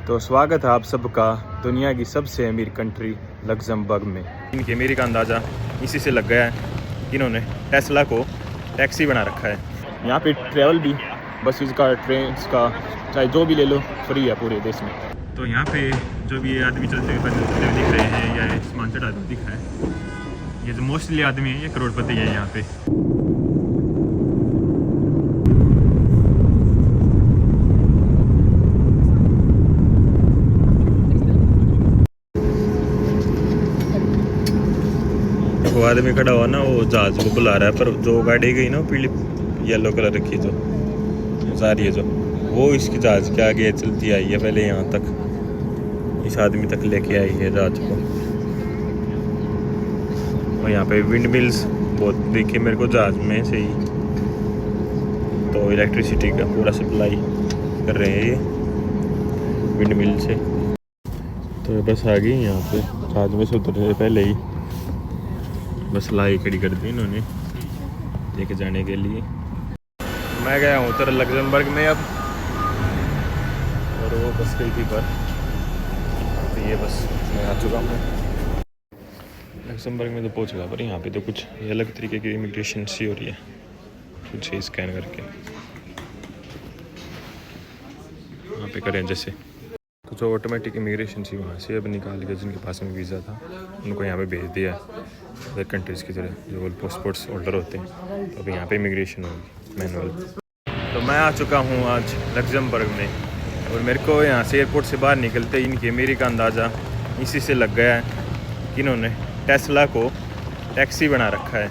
तो स्वागत है आप सबका दुनिया की सबसे अमीर कंट्री लग्जमबर्ग में। इनकी अमीरी का अंदाज़ा इसी से लग गया है, इन्होंने टेस्ला को टैक्सी बना रखा है। यहाँ पे ट्रैवल भी, बसेस का, ट्रेन का, चाहे जो भी ले लो, फ्री है पूरे देश में। तो यहाँ पे जो भी आदमी चलते हुए दिख रहे हैं या सामान चढ़ाते दिख रहा है, ये जो मोस्टली आदमी है ये करोड़पति है यहाँ पे। वो आदमी खड़ा हुआ ना, वो जहाज को बुला रहा है, पर जो गाड़ी गई ना पीली येलो कलर रखी जो जा रही है, जो वो इसकी जहाज के आगे चलती आई है, पहले यहाँ तक इस आदमी तक लेके आई है जहाज को। और यहाँ पे विंड मिल्स बहुत दिखे मेरे को जहाज में से ही, तो इलेक्ट्रिसिटी का पूरा सप्लाई कर रहे हैं ये विंड मिल से। तो बस आ गई यहाँ पे, जहाज में से उतरने से पहले ही बस लाई खड़ी कर दी इन्होंने लेके जाने के लिए। मैं गया हूँ उधर लग्जमबर्ग में अब, और वो बस गई थी पर, तो ये बस मैं आ चुका हूँ लग्जमबर्ग में। तो पहुँच गया, पर यहाँ पे तो कुछ अलग तरीके की इमिग्रेशन सी हो रही है, कुछ ही स्कैन करके यहाँ पे करें जैसे। तो जो ऑटोमेटिक इमिग्रेशन थी वहाँ से अब निकाल के जिनके पास में वीज़ा था उनको यहाँ पे भेज दिया अदर कंट्रीज़ की तरह, जो पासपोर्ट्स होल्डर होते हैं। तो अब यहाँ पे इमिग्रेशन होगी मैनुअल। तो मैं आ चुका हूँ आज लग्जमबर्ग में, और मेरे को यहाँ से एयरपोर्ट से बाहर निकलते ही इनकी अमीरी का अंदाज़ा इसी से लग गया है कि इन्होंने टेस्ला को टैक्सी बना रखा है।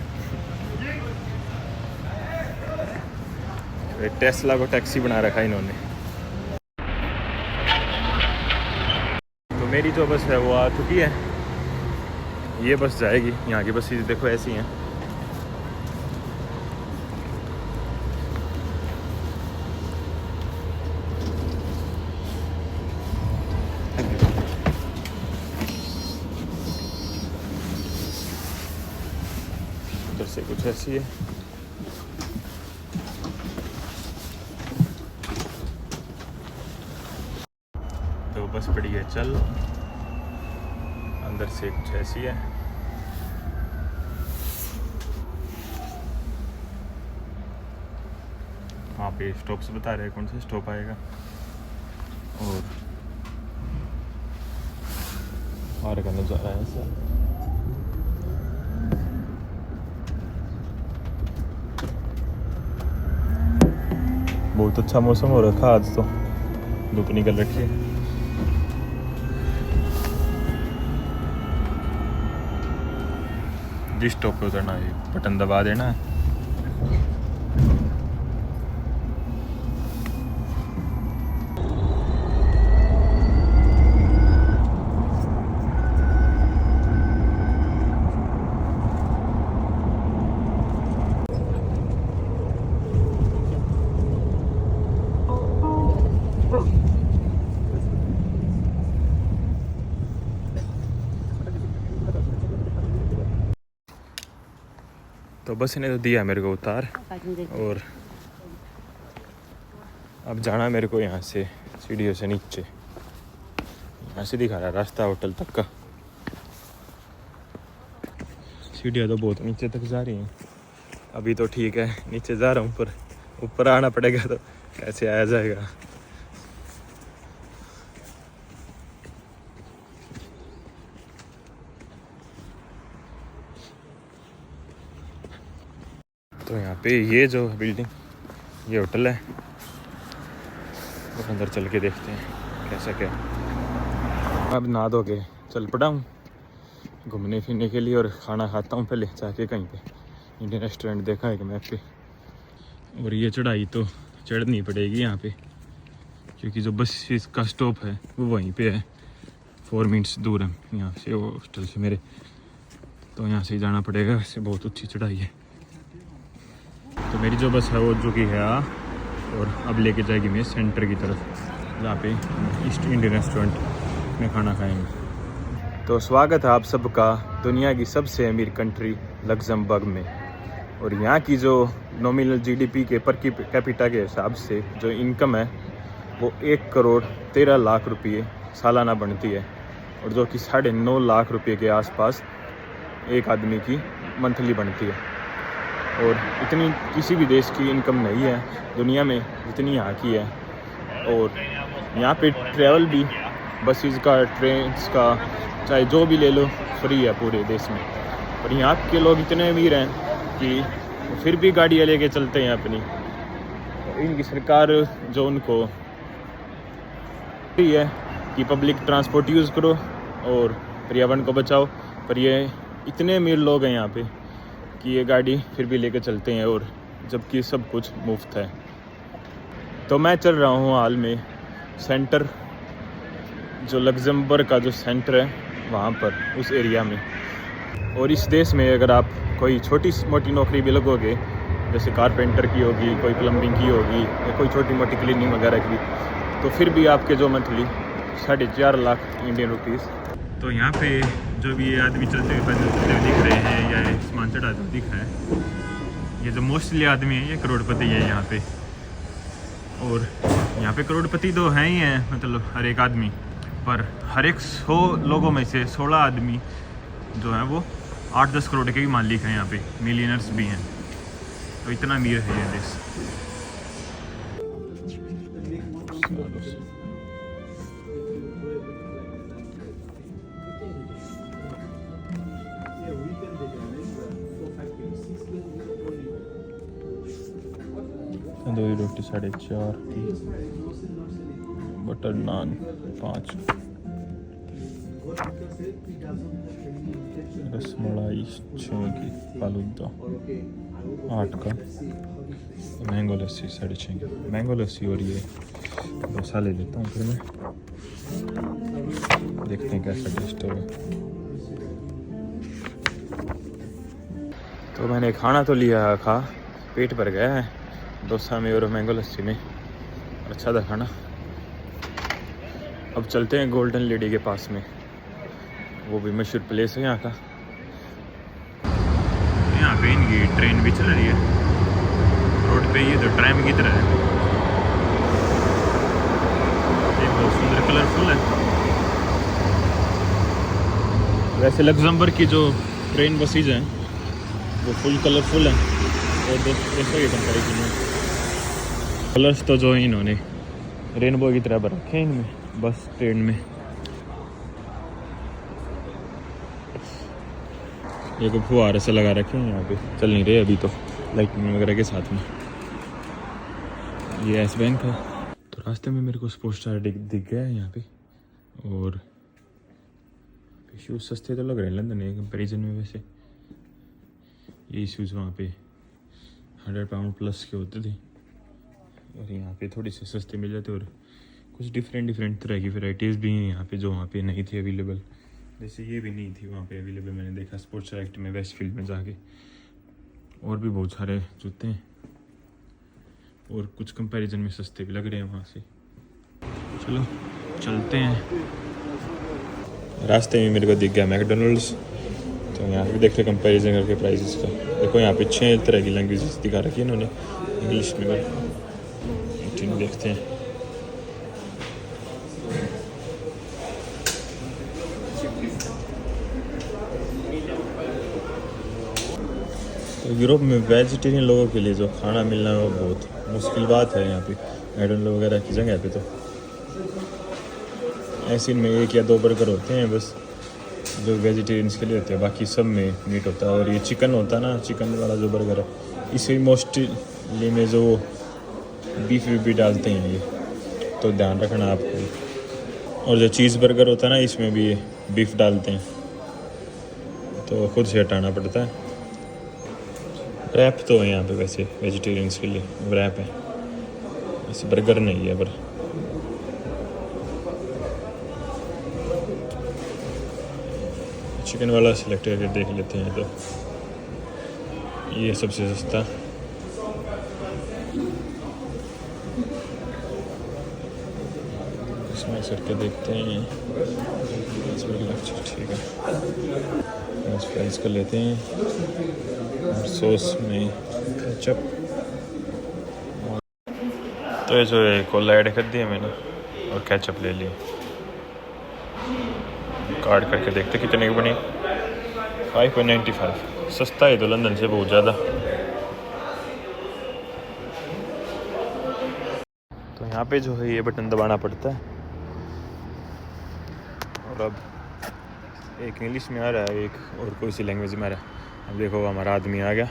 टेस्ला को टैक्सी बना रखा है इन्होंने। मेरी जो बस है वो आ चुकी है, ये बस जाएगी। यहाँ की बस देखो ऐसी हैं। उधर से कुछ ऐसी है। तो बस पड़ी है चल, अंदर से कुछ ऐसी है। वहाँ पे स्टॉप्स बता रहे हैं कौन सा स्टॉप आएगा, और का नज़ारा है ऐसा। बहुत अच्छा मौसम हो रखा आज, तो धूप निकल रखी है। जिस स्टॉप पे उतरना है बटन दबा देना है। तो बस ने तो दिया मेरे को उतार, और अब जाना मेरे को यहाँ से सीढ़ियों से नीचे। यहाँ से दिखा रहा है रास्ता होटल तक का। सीढ़ियाँ तो बहुत नीचे तक जा रही हैं। अभी तो ठीक है, नीचे जा रहा हूँ, पर ऊपर आना पड़ेगा तो कैसे आया जाएगा। तो यहाँ पे ये जो बिल्डिंग, ये होटल है, और अंदर चल के देखते हैं कैसा क्या। अब नहा धो के चल पड़ा हूँ घूमने फिरने के लिए, और खाना खाता हूँ पहले जाके कहीं पे। इंडियन रेस्टोरेंट देखा है कि मैप पे, और ये चढ़ाई तो चढ़नी पड़ेगी यहाँ पे, क्योंकि जो बस का स्टॉप है वो वहीं पे है। 4 मिनट्स दूर है यहाँ से हॉस्टल से मेरे, तो यहाँ से ही जाना पड़ेगा। वैसे बहुत अच्छी चढ़ाई है। तो मेरी जो बस है वो चुकी है और अब लेके जाएगी मैं सेंटर की तरफ, जहाँ पे ईस्ट इंडियन रेस्टोरेंट में खाना खाएंगे। तो स्वागत है आप सबका दुनिया की सबसे अमीर कंट्री लग्जमबर्ग में। और यहाँ की जो नॉमिनल जीडीपी के पर कैपिटा के हिसाब से जो इनकम है वो 1,13,00,000 रुपये सालाना बनती है, और जो कि 9.5 लाख रुपये के आसपास एक आदमी की मंथली बनती है। और इतनी किसी भी देश की इनकम नहीं है दुनिया में जितनी यहाँ की है। और यहाँ पे ट्रैवल भी बसेस का, ट्रेन्स का, चाहे जो भी ले लो, फ्री है पूरे देश में। और यहाँ के लोग इतने अमीर हैं कि फिर भी गाड़ियाँ लेके चलते हैं अपनी। इनकी सरकार जो उनको है कि पब्लिक ट्रांसपोर्ट यूज़ करो और पर्यावरण को बचाओ, पर ये इतने अमीर लोग हैं यहाँ पे कि ये गाड़ी फिर भी लेके चलते हैं, और जबकि सब कुछ मुफ्त है। तो मैं चल रहा हूँ हाल में सेंटर, जो लग्जमबर्ग का जो सेंटर है वहाँ पर, उस एरिया में। और इस देश में अगर आप कोई छोटी मोटी नौकरी भी लगोगे, जैसे कारपेंटर की होगी, कोई प्लम्बिंग की होगी, या कोई छोटी मोटी क्लीनिंग वगैरह की, तो फिर भी आपके जो मंथली 4.5 लाख इंडियन रुपीज़। तो यहाँ पे जो भी ये आदमी चलते हुए पैदल चलते हुए दिख रहे हैं या सामान चढ़ाते हुए दिख रहा है, ये जो मोस्टली आदमी है ये करोड़पति है यहाँ पे। और यहाँ पे करोड़पति तो हैं ही हैं, मतलब हर एक आदमी, पर हर एक 100 लोगों में से 16 आदमी जो हैं वो 8-10 करोड़ के भी मालिक हैं, यहाँ पे मिलियनर्स भी हैं। तो इतना अमीर है ये देश। तंदूरी रोटी 4.5 की, बटर नान 5, रसमलाई 6 की, फालूदा 8 का, मैंगो लस्सी 6.5 की। मैंगो लस्सी और ये डोसा ले लेता हूँ फिर मैं, देखते हैं कैसा टेस्ट होगा। तो मैंने खाना तो लिया, खा पेट भर गया है डोसा में और मैंगो लस्सी में, अच्छा था खाना। अब चलते हैं गोल्डन लेडी के पास में, वो भी मशहूर प्लेस है यहाँ का। यहाँ पे इनकी ट्रेन भी चल रही है रोड पे, ये तो ट्रैम की तरह है, ये बहुत सुंदर कलरफुल है। वैसे लग्जमबर्ग की जो ट्रेन बसेज हैं वो फुल कलरफुल हैं, और दोस्तों के कंपेरिजन में कलर्स तो जो इन्होंने रेनबो की तरह भर रखे हैं इनमें बस ट्रेन में। ये को फुहारे से लगा रखे हैं यहाँ पे, चल नहीं रहे अभी तो लाइटिंग वगैरह के साथ में। ये एस बैंक है। तो रास्ते में मेरे को स्पोर्ट्स स्टार दिख गया है यहाँ पे, और शूज़ सस्ते तो लग रहे हैं लंदन के कंपेरिजन में। वैसे ये शूज़ वहाँ पे 100 पाउंड प्लस के होते थे, और यहाँ पे थोड़ी से सस्ते मिल जाते, और कुछ डिफरेंट तरह की वैराइटीज़ भी हैं यहाँ पे जो वहाँ पे नहीं थी अवेलेबल। जैसे ये भी नहीं थी वहाँ पे अवेलेबल, मैंने देखा स्पोर्ट्स डायरेक्ट में वेस्टफील्ड में जाके। और भी बहुत सारे जूते हैं, और कुछ कंपैरिजन में सस्ते भी लग रहे हैं वहाँ से। चलो चलते हैं। रास्ते में मेरे को दिख गया मैकडोनल्ड्स, तो यहाँ पे देखते कंपैरिजन करके प्राइसेस का। देखो यहाँ पे 6 तरह की लैंग्वेजेस दिखा रखी है इन्होंने, इंग्लिश में देखते हैं। तो यूरोप में वेजिटेरियन लोगों के लिए जो खाना मिलना है वो बहुत मुश्किल बात है यहाँ पे, मैकडोनल्ड वगैरह की जगह पे। तो ऐसे इनमें 1 या 2 बर्गर होते हैं बस जो वेजिटेरियंस के लिए होते हैं, बाकी सब में मीट होता है। और ये चिकन होता है ना, चिकन वाला जो बर्गर है, इसे मोस्टली में जो बीफ भी डालते हैं ये, तो ध्यान रखना आपको। और जो चीज़ बर्गर होता है ना, इसमें भी बीफ डालते हैं, तो खुद से हटाना पड़ता है। रैप तो है यहाँ पे वैसे वेजिटेरियंस के लिए, रैप है, वैसे बर्गर नहीं है। पर चिकन वाला सिलेक्ट करके देख लेते हैं। तो ये सबसे सस्ता, इसमें करके देखते हैं। ठीक है, फ्राइज कर लेते हैं, और सॉस में केचप। तो ये जो है कोला ऐड कर दिया मैंने और केचप ले लिया। कार्ड करके देखते कितने की बनी। 5.95 सस्ता है तो लंदन से बहुत ज़्यादा। तो यहाँ पे जो है ये बटन दबाना पड़ता है। और अब एक इंग्लिश में आ रहा है, एक और कोई सी लैंग्वेज में आ रहा है। अब देखो हमारा आदमी आ गया।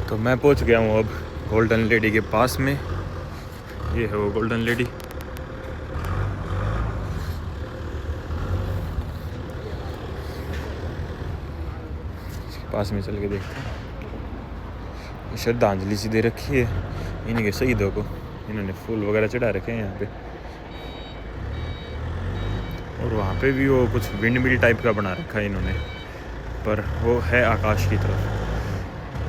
तो मैं पहुंच गया हूँ अब गोल्डन लेडी के पास में। ये है वो गोल्डन लेडी। इसके पास में चल के देखते हैं। श्रद्धांजलि सी दे रखी है इनके शहीदों को। इन्होंने फूल वगैरह चढ़ा रखे हैं यहाँ पे। और वहाँ पे भी वो कुछ विंड मिल टाइप का बना रखा है इन्होंने, पर वो है आकाश की तरफ।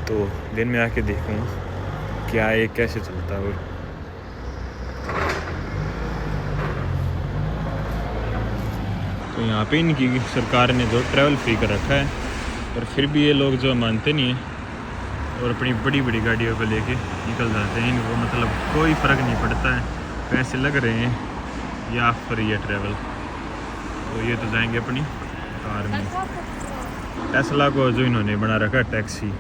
तो दिन में आके देखूँगा क्या ये कैसे चलता है। तो यहाँ पे इनकी सरकार ने जो ट्रैवल फ्री कर रखा है, पर फिर भी ये लोग जो मानते नहीं हैं और अपनी बड़ी बड़ी गाड़ियों को लेके निकल जाते हैं। इनको मतलब कोई फ़र्क नहीं पड़ता है, पैसे लग रहे हैं या फ्री है ट्रैवल। तो ये तो जाएंगे अपनी कार में। टेस्ला को जो इन्होंने बना रखा है टैक्सी।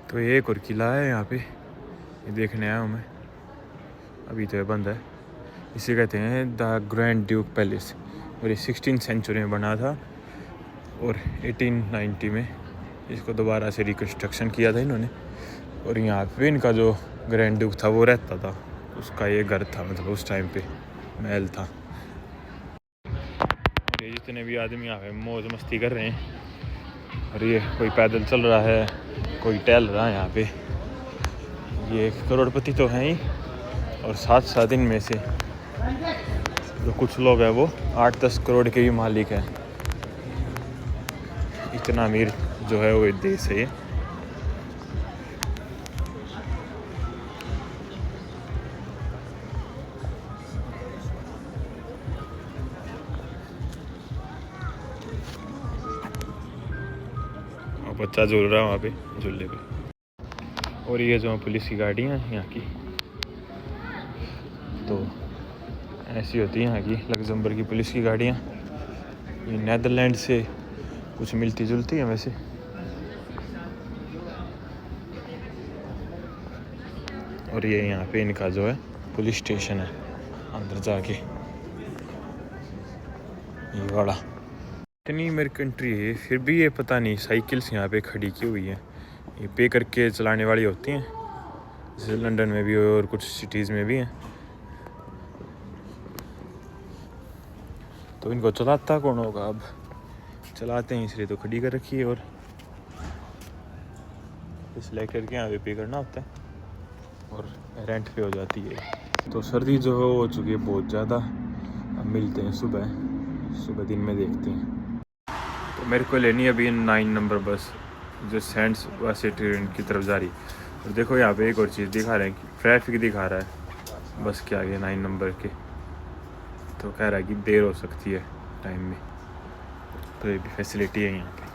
तो ये एक और किला है यहाँ पे, ये देखने आया हूँ मैं। अभी तो ये बंद है। इसे कहते हैं द ग्रैंड ड्यूक पैलेस। और ये 16th सेंचुरी में बना था और 1890 में इसको दोबारा से रिकन्स्ट्रक्शन किया था इन्होंने। और यहाँ पे इनका जो ग्रैंड ड्यूक था वो रहता था, उसका ये घर था, मतलब उस टाइम पे महल था। और ये जितने भी आदमी यहाँ पे मौज मस्ती कर रहे हैं। और ये कोई पैदल चल रहा है, कोई टहल रहा है यहाँ पे। ये करोड़पति तो हैं ही, और साथ इनमें से जो कुछ लोग हैं वो 8-10 करोड़ के भी मालिक हैं। इतना अमीर जो है वो देश है ये। बच्चा झूल रहा है वहाँ पे झूले पे। और ये जो पुलिस की गाड़ियाँ हैं यहाँ की, तो ऐसी होती हैं यहाँ की लग्जमबर्ग की पुलिस की गाड़ियाँ। ये नेदरलैंड से कुछ मिलती जुलती है वैसे। और ये यहाँ पे इनका जो है पुलिस स्टेशन है अंदर जाके, ये वाला। इतनी मेरी कंट्री है फिर भी ये पता नहीं साइकिल्स यहाँ पे खड़ी की हुई है। ये पे करके चलाने वाली होती हैं, जैसे लंदन में भी और कुछ सिटीज़ में भी हैं। तो इनको चलाता कौन होगा? अब चलाते हैं इसलिए तो खड़ी कर रखी है। और सिलेक्ट करके यहाँ पे पे करना होता है और रेंट पे हो जाती है। तो सर्दी जो है हो चुकी है बहुत ज़्यादा। अब मिलते हैं सुबह दिन में देखते हैं। तो मेरे को लेनी है अभी 9 नंबर बस जो सेंट्स वासेट्रेन की तरफ जा रही। और देखो यहाँ पे एक और चीज़ दिखा रहे हैं कि ट्रैफिक दिखा रहा है बस के आगे 9 नंबर के। तो कह रहा है कि देर हो सकती है टाइम में। तो ये भी फैसिलिटी है यहाँ पे।